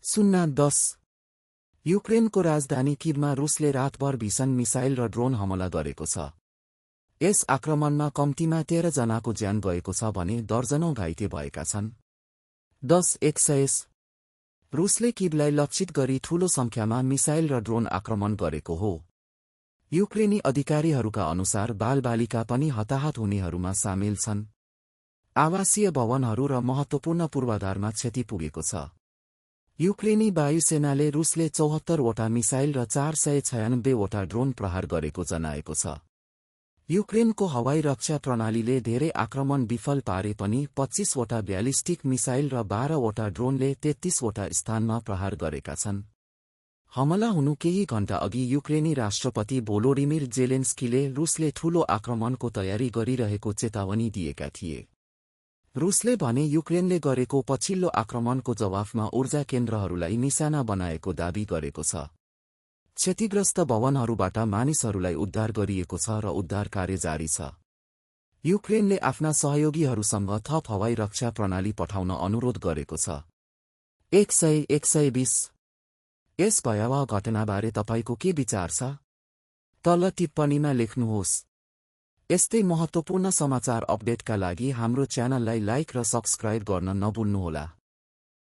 0:10 युक्रेनको राजधानी किभमा रुसले रातभर भीषण मिसाइल र ड्रोन हमला गरेको छ। यस आक्रमणमा कम्तीमा 13 जनाको ज्यान गएको छ भने दर्जनौं घाइते भएका छन्। 10:01 रुसले किभलाई लक्षित गरी ठूलो संख्यामा मिसाइल र ड्रोन आक्रमण गरेको हो। युक्रेनी अधिकारीहरूका अनुसार बालबालिका पनि हताहत हुनेहरूमा सामेल छन्। आवासीय भवनहरू र महत्त्वपूर्ण पूर्वाधारमा क्षति पुगेको छ। युक्रेनी वायुसेनाले रुसले 74 वटा मिसाइल र 496 वटा ड्रोन प्रहार गरेको जनाएको छ। युक्रेनको हवाई रक्षा प्रणालीले धेरै आक्रमण विफल पारे पनि 25 वटा ब्यालिस्टिक मिसाइल र 12 वटा ड्रोनले 33 वटा स्थानमा प्रहार गरेका छन्। हमला हुनु केही घण्टा अघि युक्रेनी राष्ट्रपति भोलोडिमिर जेलेन्स्कीले रुसले ठूलो आक्रमणको तयारी गरिरहेको चेतावनी दिएका थिए। रुसले भने युक्रेनले गरेको पछिल्लो आक्रमणको जवाफमा ऊर्जा केन्द्रहरूलाई निशाना बनाएको दाबी गरेको छ। क्षतिग्रस्त भवनहरूबाट मानिसहरूलाई उद्धार गरिएको छ र उद्धार कार्य जारी छ। युक्रेनले आफ्ना सहयोगीहरूसँग थप हवाई रक्षा प्रणाली पठाउन अनुरोध गरेको छ। 100-120 यस भयावह घटनाबारे तपाईको के विचार छ? तल टिप्पणीमा लेख्नुहोस्। यस्तै महत्त्वपूर्ण समाचार अपडेटका लागि हाम्रो च्यानललाई लाइक र सब्स्क्राइब गर्न नभुल्नुहोला।